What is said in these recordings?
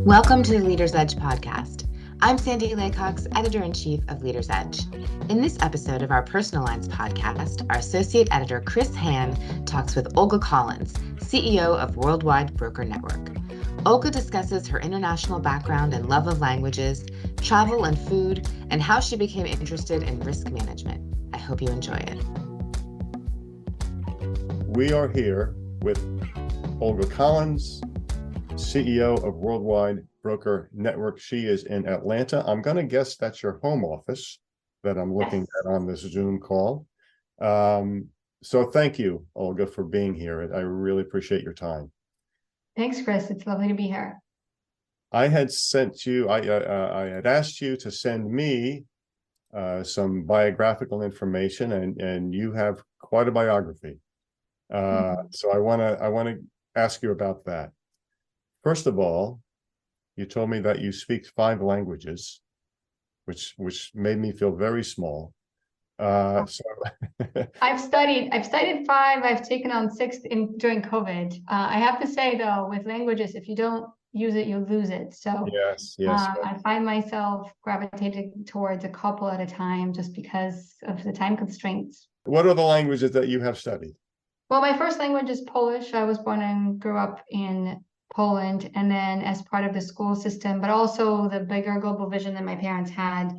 Welcome to the Leader's Edge podcast. I'm Sandy Laycox, Editor-in-Chief of Leader's Edge. In this episode of our Personal Lines podcast, our Associate Editor Chris Hann talks with Olga Collins, CEO of Worldwide Broker Network. Olga discusses her international background and love of languages, travel and food, and how she became interested in risk management. I hope you enjoy it. We are here with Olga Collins, CEO of Worldwide Broker Network. She is in Atlanta. I'm going to guess that's your home office that I'm looking at on this Zoom call. So thank you, Olga, for being here. I really appreciate your time. Thanks, Chris. It's lovely to be here. I had sent you, I had asked you to send me some biographical information, and you have quite a biography. So I want to ask you about that. First of all, you told me that you speak 5 languages, which made me feel very small. So I've studied 5. I've taken on 6 during COVID. I have to say though, with languages, if you don't use it, you lose it. So yes. I find myself gravitating towards a couple at a time just because of the time constraints. What are the languages that you have studied? Well, my first language is Polish. I was born and grew up in Poland, and then as part of the school system, but also the bigger global vision that my parents had,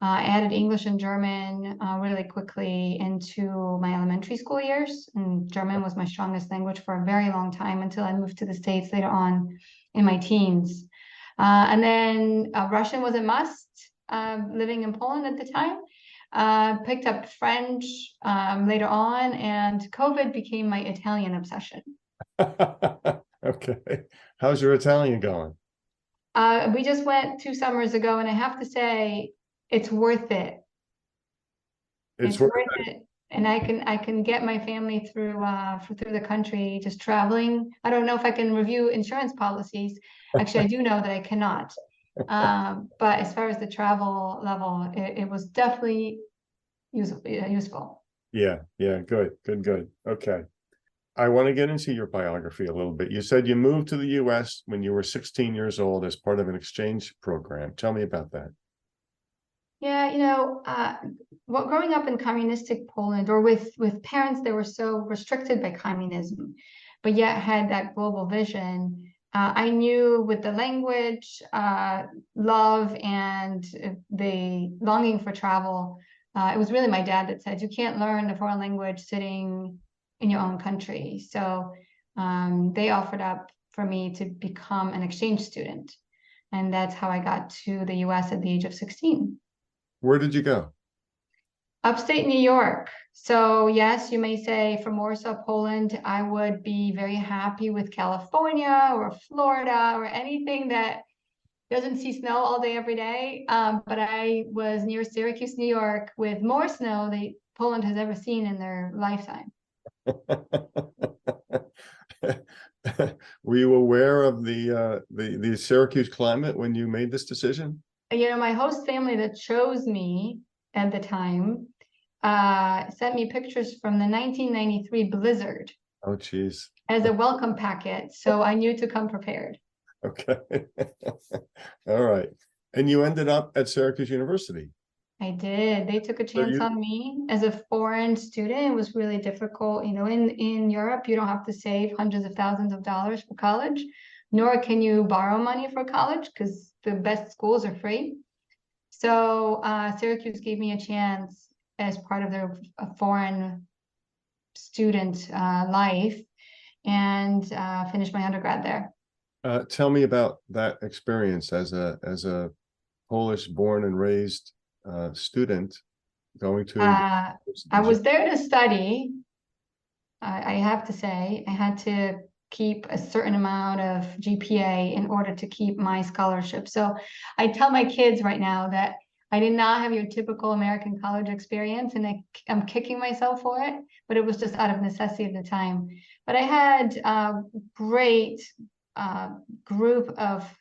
I added English and German really quickly into my elementary school years, and German was my strongest language for a very long time until I moved to the States later on in my teens. And then Russian was a must, living in Poland at the time. Picked up French later on, and COVID became my Italian obsession. Okay. How's your Italian going? We just went 2 summers ago, and I have to say, it's worth it. It's worth it. And I can get my family through the country just traveling. I don't know if I can review insurance policies. Actually, I do know that I cannot. But as far as the travel level, it was definitely useful. Yeah. Good. Okay. I want to get into your biography a little bit. You said you moved to the U.S. when you were 16 years old as part of an exchange program. Tell me about that. Yeah, growing up in communistic Poland, or with parents that were so restricted by communism, but yet had that global vision, I knew with the language, love, and the longing for travel, it was really my dad that said, you can't learn a foreign language sitting in your own country. So they offered up for me to become an exchange student. And that's how I got to the US at the age of 16. Where did you go? Upstate New York. So yes, you may say from Warsaw, Poland, I would be very happy with California or Florida or anything that doesn't see snow all day, every day. But I was near Syracuse, New York, with more snow than Poland has ever seen in their lifetime. Were you aware of the Syracuse climate when you made this decision? My host family that chose me at the time sent me pictures from the 1993 blizzard. Oh, geez. As a welcome packet, so I knew to come prepared. Okay. All right. And you ended up at Syracuse University. I did. They took a chance on me as a foreign student. It was really difficult. In Europe, you don't have to save hundreds of thousands of dollars for college, nor can you borrow money for college because the best schools are free. So Syracuse gave me a chance as part of their foreign student life, and finished my undergrad there. Tell me about that experience as a Polish born and raised student going to I was there to study. I have to say, I had to keep a certain amount of GPA in order to keep my scholarship. So I tell my kids right now that I did not have your typical American college experience, and I'm kicking myself for it, but it was just out of necessity at the time. But I had a great group of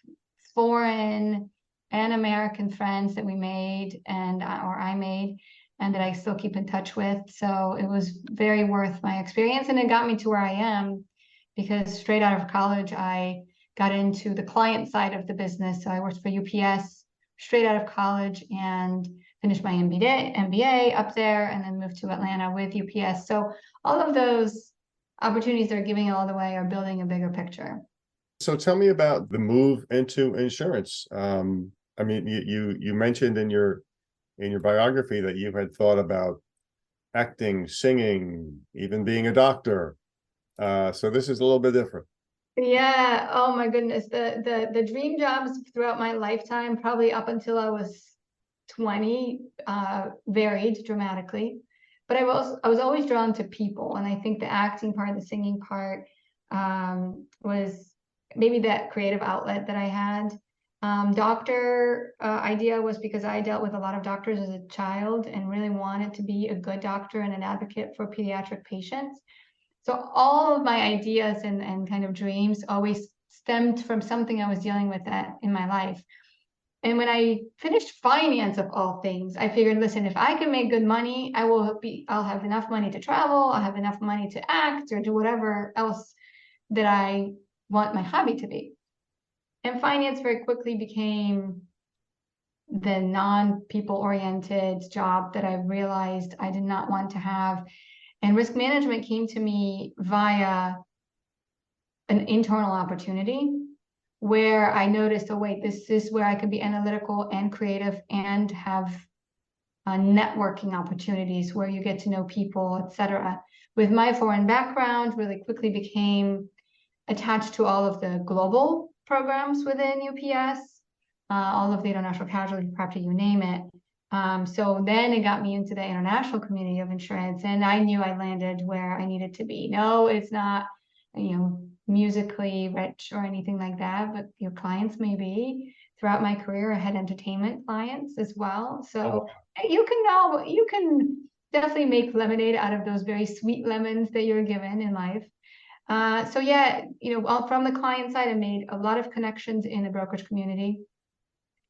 foreign and American friends that we made or I made, and that I still keep in touch with. So it was very worth my experience, and it got me to where I am, because straight out of college, I got into the client side of the business. So I worked for UPS straight out of college and finished my MBA up there, and then moved to Atlanta with UPS. So all of those opportunities they're giving all the way are building a bigger picture. So tell me about the move into insurance. I mean, you mentioned in your biography that you had thought about acting, singing, even being a doctor. So this is a little bit different. Yeah. Oh my goodness. The dream jobs throughout my lifetime, probably up until I was 20, varied dramatically. But I was always drawn to people, and I think the acting part, the singing part, was maybe that creative outlet that I had. Doctor idea was because I dealt with a lot of doctors as a child and really wanted to be a good doctor and an advocate for pediatric patients. So all of my ideas and kind of dreams always stemmed from something I was dealing with that in my life. And when I finished finance of all things, I figured, listen, if I can make good money, I'll have enough money to travel, I'll have enough money to act or do whatever else that I want my hobby to be. And finance very quickly became the non-people oriented job that I realized I did not want to have. And risk management came to me via an internal opportunity where I noticed, oh, wait, this is where I could be analytical and creative and have networking opportunities where you get to know people, etc. With my foreign background, really quickly became attached to all of the global programs within UPS, all of the international casualty, property, you name it. So then it got me into the international community of insurance, and I knew I landed where I needed to be. No, it's not, musically rich or anything like that, but your clients may be. Throughout my career, I had entertainment clients as well. So you can definitely make lemonade out of those very sweet lemons that you're given in life. So yeah, from the client side, I made a lot of connections in the brokerage community.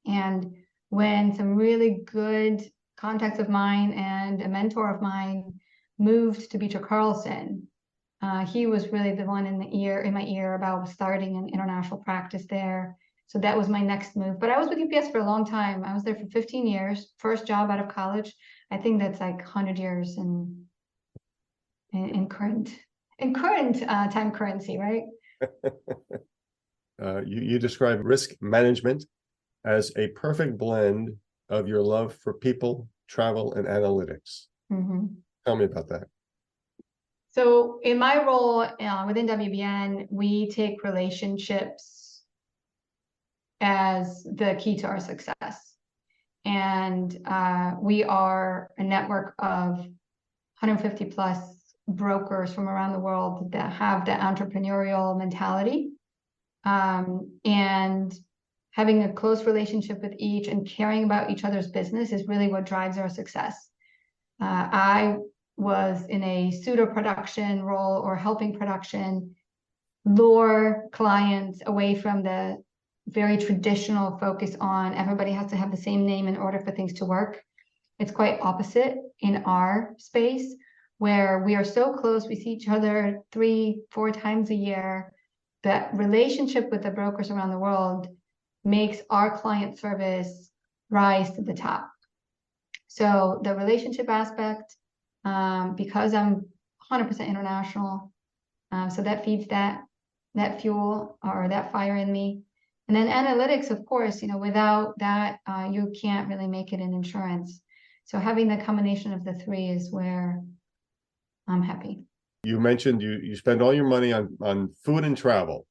And when some really good contacts of mine and a mentor of mine moved to Beecher Carlson, he was really the one in my ear about starting an international practice there. So that was my next move. But I was with UPS for a long time. I was there for 15 years, first job out of college. I think that's like 100 years in current time currency, right? You describe risk management as a perfect blend of your love for people, travel, and analytics. Mm-hmm. Tell me about that. So in my role within WBN, we take relationships as the key to our success. And we are a network of 150 plus brokers from around the world that have the entrepreneurial mentality. And having a close relationship with each and caring about each other's business is really what drives our success. I was in a pseudo production role or helping production lure clients away from the very traditional focus on everybody has to have the same name in order for things to work. It's quite opposite in our space where we are so close. We see each other 3-4 times a year. That relationship with the brokers around the world makes our client service rise to the top. So the relationship aspect, because I'm 100% international, so that feeds that fuel or that fire in me. And then analytics, of course, without that, you can't really make it in insurance. So having the combination of the three is where I'm happy. You mentioned you spend all your money on food and travel.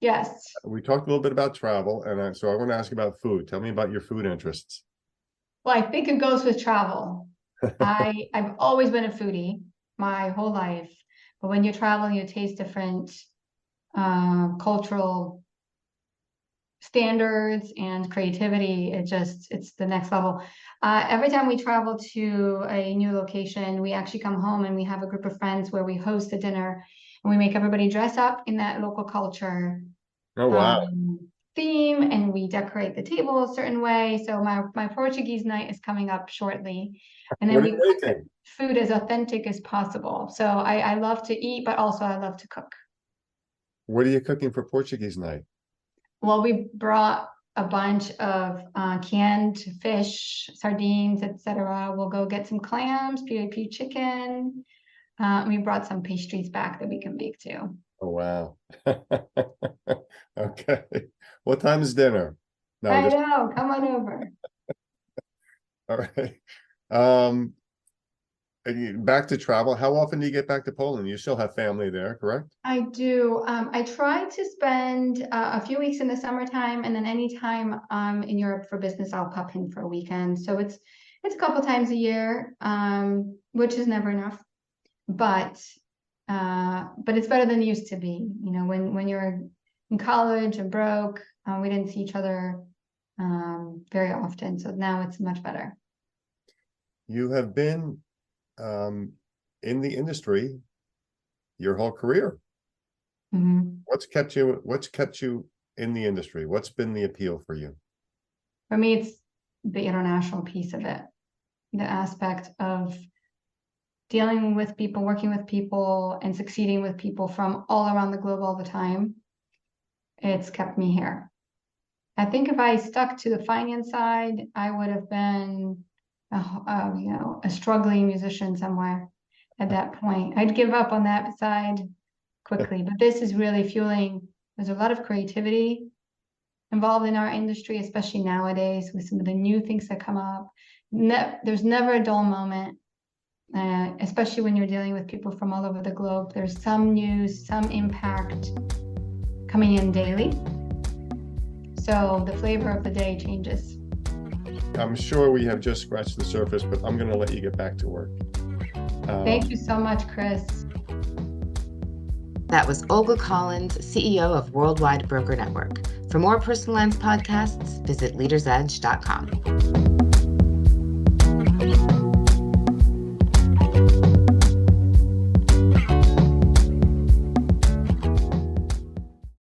Yes. We talked a little bit about travel, and so I want to ask about food. Tell me about your food interests. Well, I think it goes with travel. I've always been a foodie my whole life, but when you travel, you taste different cultural standards and creativity. It's the next level. Every time we travel to a new location, we actually come home and we have a group of friends where we host a dinner and we make everybody dress up in that local culture. Oh, wow. Theme, and we decorate the table a certain way. So my Portuguese night is coming up shortly, and then we cook food as authentic as possible. So I love to eat, but also I love to cook. What are you cooking for Portuguese night? Well, we brought a bunch of canned fish, sardines, etc. We'll go get some clams, PAP chicken. We brought some pastries back that we can bake too. Oh, wow. Okay. What time is dinner? No, I know, come on over. all right. Um, back to travel. How often do you get back to Poland? You still have family there, correct? I do. I try to spend a few weeks in the summertime, and then anytime I'm in Europe for business, I'll pop in for a weekend. So it's a couple times a year, which is never enough. But it's better than it used to be. You know, when you're in college and broke, we didn't see each other very often. So now it's much better. You have been in the industry your whole career. Mhm. What's kept you in the industry? What's been the appeal for you? For me, it's the international piece of it, the aspect of dealing with people, working with people, and succeeding with people from all around the globe all the time. It's kept me here. I think if I stuck to the finance side, I would have been, a struggling musician somewhere at that point. I'd give up on that side quickly, but this is really fueling. There's a lot of creativity involved in our industry, especially nowadays with some of the new things that come up. There's never a dull moment, especially when you're dealing with people from all over the globe. There's some news, some impact coming in daily. So the flavor of the day changes. I'm sure we have just scratched the surface, but I'm going to let you get back to work. Thank you so much, Chris. That was Olga Collins, CEO of Worldwide Broker Network. For more Personal Lines podcasts, visit leadersedge.com.